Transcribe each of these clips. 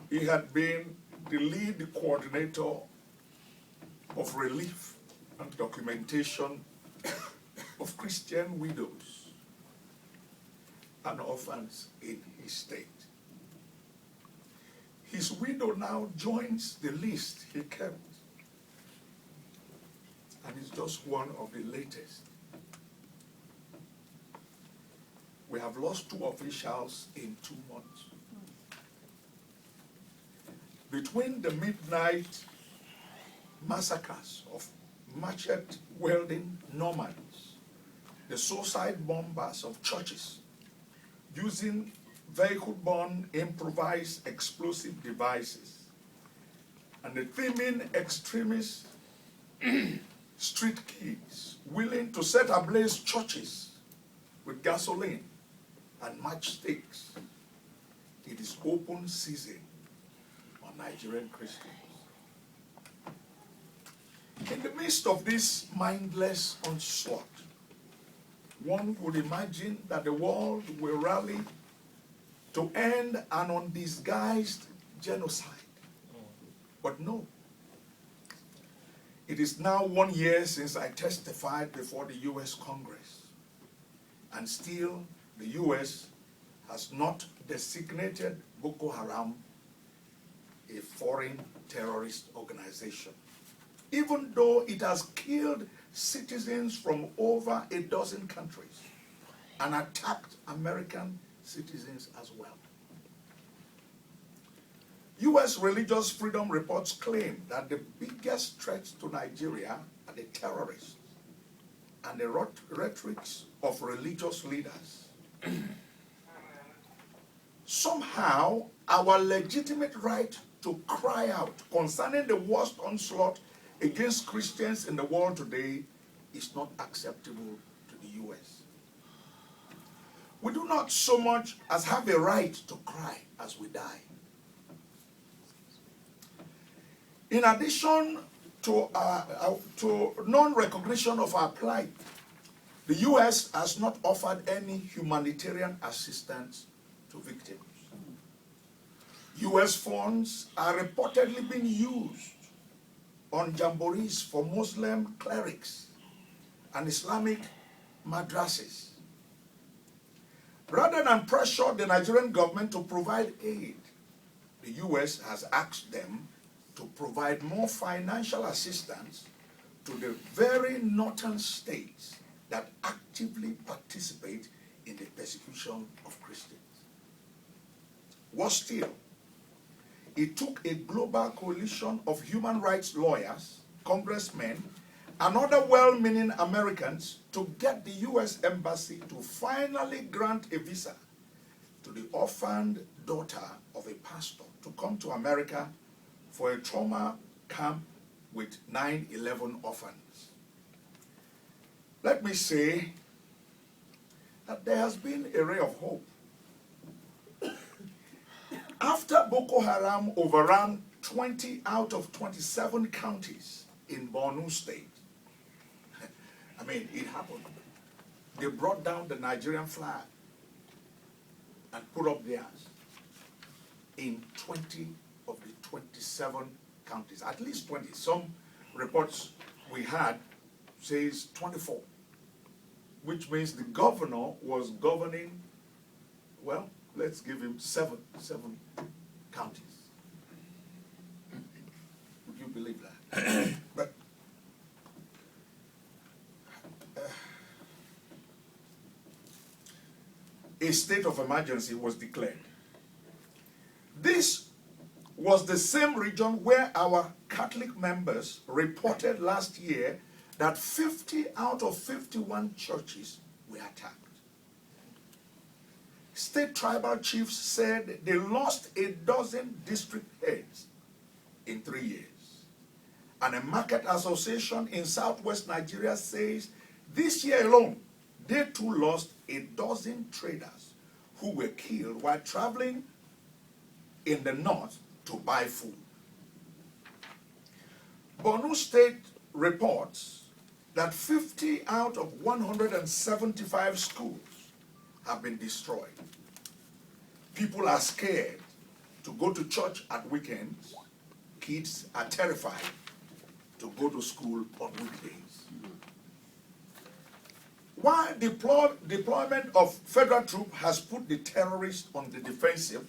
He had been the lead coordinator of relief and documentation of Christian widows and orphans in his state. His widow now joins the list he kept, and is just one of the latest. We have lost 2 officials in 2 months. Between the midnight massacres of machete-wielding Normans, the suicide bombers of churches using vehicle-borne improvised explosive devices, and the thieving extremist street kids willing to set ablaze churches with gasoline and matchsticks, it is open season on Nigerian Christians. In the midst of this mindless onslaught, one would imagine that the world will rally to end an undisguised genocide. But no. It is now 1 year since I testified before the U.S. Congress, and still the U.S. has not designated Boko Haram a foreign terrorist organization, even though it has killed citizens from over a dozen countries and attacked American citizens as well. U.S. religious freedom reports claim that the biggest threats to Nigeria are the terrorists and the rhetorics of religious leaders. Somehow, our legitimate right to cry out concerning the worst onslaught against Christians in the world today is not acceptable to the U.S. We do not so much as have a right to cry as we die. In addition to non-recognition of our plight, the U.S. has not offered any humanitarian assistance to victims. U.S. funds are reportedly being used on jamborees for Muslim clerics and Islamic madrasas. Rather than pressure the Nigerian government to provide aid, the U.S. has asked them to provide more financial assistance to the very northern states that actively participate in the persecution of Christians. Worse still, it took a global coalition of human rights lawyers, congressmen, and other well-meaning Americans to get the U.S. Embassy to finally grant a visa to the orphaned daughter of a pastor to come to America for a trauma camp with 9/11 orphans. Let me say that there has been a ray of hope. After Boko Haram overran 20 out of 27 counties in Borno State, I mean, it happened. They brought down the Nigerian flag and put up theirs in 20 of the 27 counties, at least 20. Some reports we had says 24, which means the governor was governing, well, let's give him seven counties. Would you believe that? But a state of emergency was declared. This was the same region where our Catholic members reported last year that 50 out of 51 churches were attacked. State tribal chiefs said they lost a dozen district heads in 3 years. And a market association in southwest Nigeria says this year alone, they too lost a dozen traders who were killed while traveling in the north to buy food. Borno State reports that 50 out of 175 schools have been destroyed. People are scared to to go to church at weekends, kids are terrified to go to school on weekdays. While deployment of federal troops has put the terrorists on the defensive,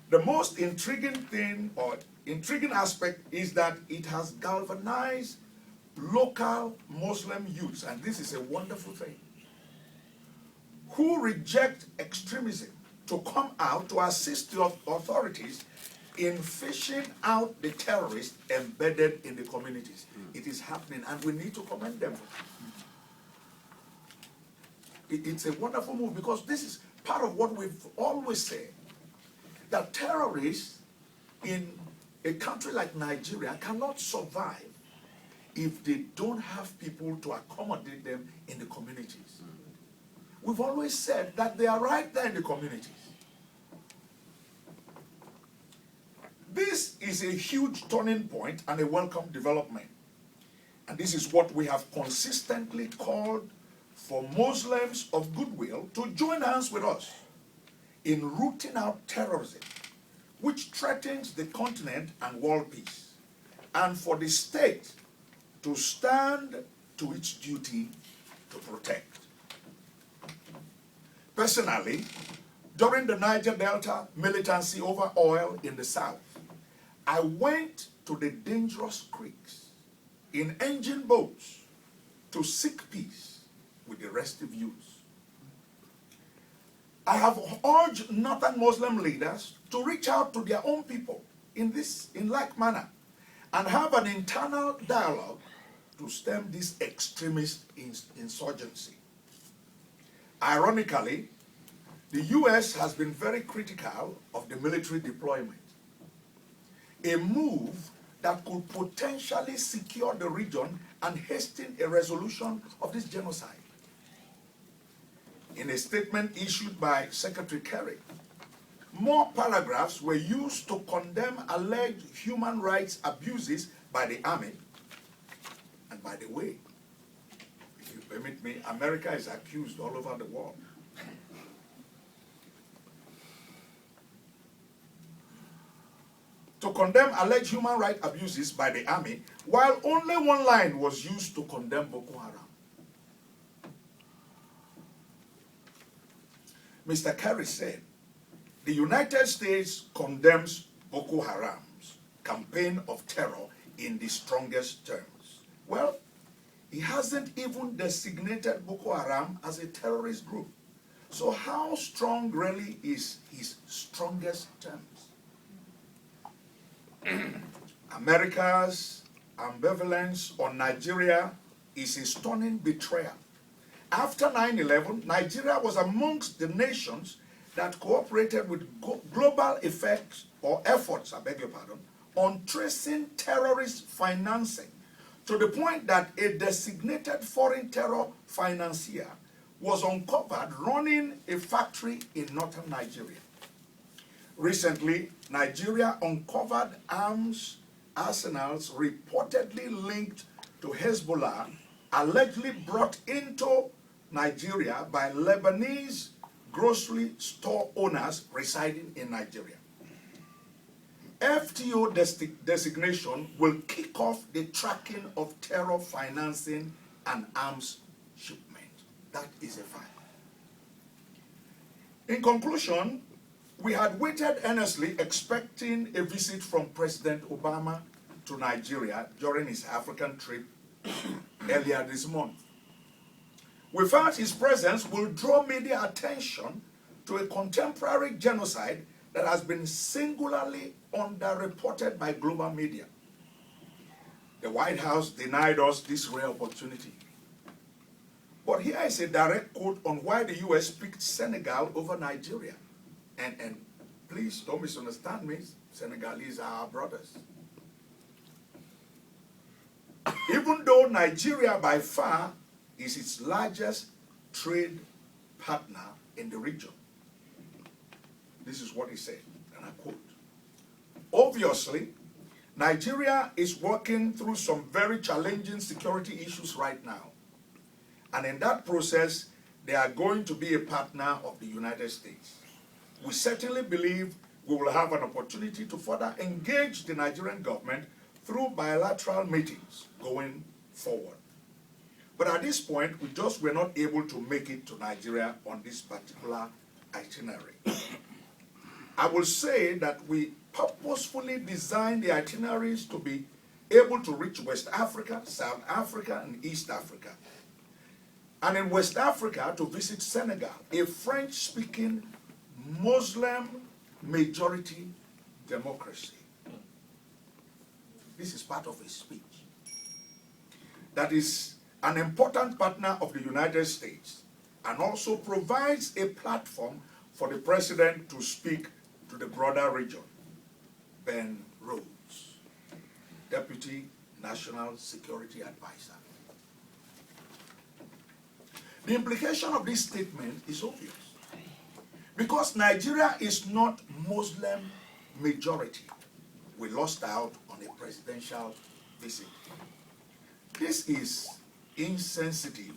the most intriguing thing or intriguing aspect is that it has galvanized local Muslim youths, and this is a wonderful thing, who reject extremism to come out to assist the authorities in fishing out the terrorists embedded in the communities. It is happening, and we need to commend them. It's a wonderful move, because this is part of what we've always said, that terrorists in a country like Nigeria cannot survive if they don't have people to accommodate them in the communities. We've always said that they are right there in the communities. This is a huge turning point and a welcome development. And this is what we have consistently called for Muslims of goodwill to join hands with us in rooting out terrorism, which threatens the continent and world peace, and for the state to stand to its duty to protect. Personally, during the Niger Delta militancy over oil in the south, I went to the dangerous creeks in engine boats to seek peace with the restive youths. I have urged northern Muslim leaders to reach out to their own people in like manner and have an internal dialogue to stem this extremist insurgency. Ironically, the U.S. has been very critical of the military deployment, a move that could potentially secure the region and hasten a resolution of this genocide. In a statement issued by Secretary Kerry, more paragraphs were used to condemn alleged human rights abuses by the army. And by the way, if you permit me, America is accused all over the world. To condemn alleged human rights abuses by the army, while only one line was used to condemn Boko Haram. Mr. Kerry said, the United States condemns Boko Haram's campaign of terror in the strongest terms. Well, he hasn't even designated Boko Haram as a terrorist group. So how strong really is his strongest terms? America's ambivalence on Nigeria is a stunning betrayal. After 9/11, Nigeria was amongst the nations that cooperated with global efforts, on tracing terrorist financing, to the point that a designated foreign terror financier was uncovered running a factory in northern Nigeria. Recently, Nigeria uncovered arms arsenals reportedly linked to Hezbollah, allegedly brought into Nigeria by Lebanese grocery store owners residing in Nigeria. FTO designation will kick off the tracking of terror financing and arms shipment. That is a fact. In conclusion, we had waited earnestly expecting a visit from President Obama to Nigeria during his African trip earlier this month. We felt his presence will draw media attention to a contemporary genocide that has been singularly underreported by global media. The White House denied us this rare opportunity. But here is a direct quote on why the U.S. picked Senegal over Nigeria. And please don't misunderstand me, Senegalese are our brothers. Even though Nigeria by far is its largest trade partner in the region. This is what he said, and I quote, obviously, Nigeria is working through some very challenging security issues right now. And in that process, they are going to be a partner of the United States. We certainly believe we will have an opportunity to further engage the Nigerian government through bilateral meetings going forward. But at this point, we just were not able to make it to Nigeria on this particular itinerary. I will say that we purposefully designed the itineraries to be able to reach West Africa, South Africa, and East Africa. And in West Africa, to visit Senegal, a French-speaking Muslim majority democracy. This is part of a speech. That is an important partner of the United States and also provides a platform for the president to speak to the broader region. Ben Rhodes, Deputy National Security Advisor. The implication of this statement is obvious. Because Nigeria is not Muslim majority, we lost out on a presidential visit. This is insensitive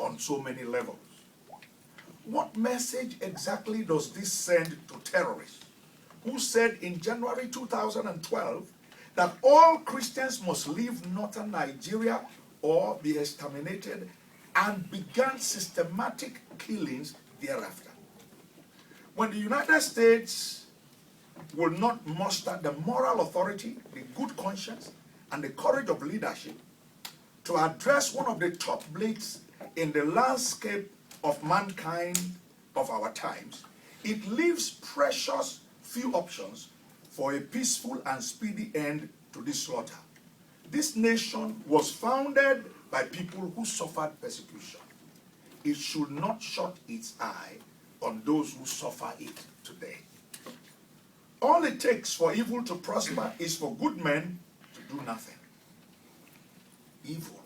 on so many levels. What message exactly does this send to terrorists who said in January 2012 that all Christians must leave northern Nigeria or be exterminated, and began systematic killings thereafter? When the United States will not muster the moral authority, the good conscience, and the courage of leadership to address one of the top blights in the landscape of mankind of our times, it leaves precious few options for a peaceful and speedy end to this slaughter. This nation was founded by people who suffered persecution. It should not shut its eye on those who suffer it today. All it takes for evil to prosper is for good men to do nothing. Evil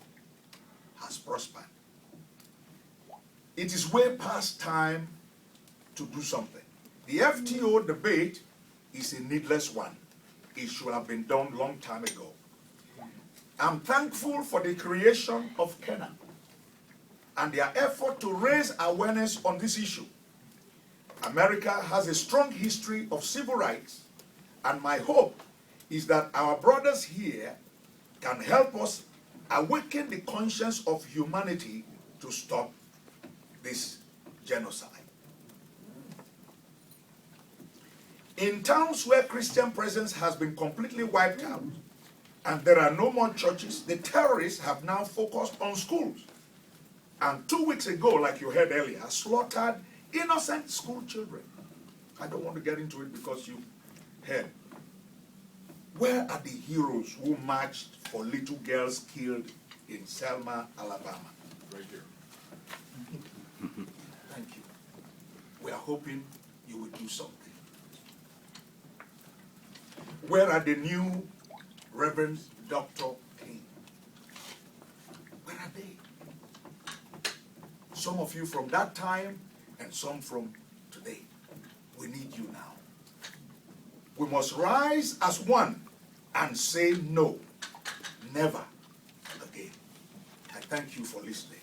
has prospered. It is way past time to do something. The FTO debate is a needless one. It should have been done long time ago. I'm thankful for the creation of Kenya and their effort to raise awareness on this issue. America has a strong history of civil rights, and my hope is that our brothers here can help us awaken the conscience of humanity to stop this genocide. In towns where Christian presence has been completely wiped out and there are no more churches, the terrorists have now focused on schools. And 2 weeks ago, like you heard earlier, slaughtered innocent school children. I don't want to get into it because you heard. Where are the heroes who marched for little girls killed in Selma, Alabama? Right here. Thank you. We are hoping you will do something. Where are the new Reverend Dr. King? Where are they? Some of you from that time and some from today. We need you now. We must rise as one and say no, never again. I thank you for listening.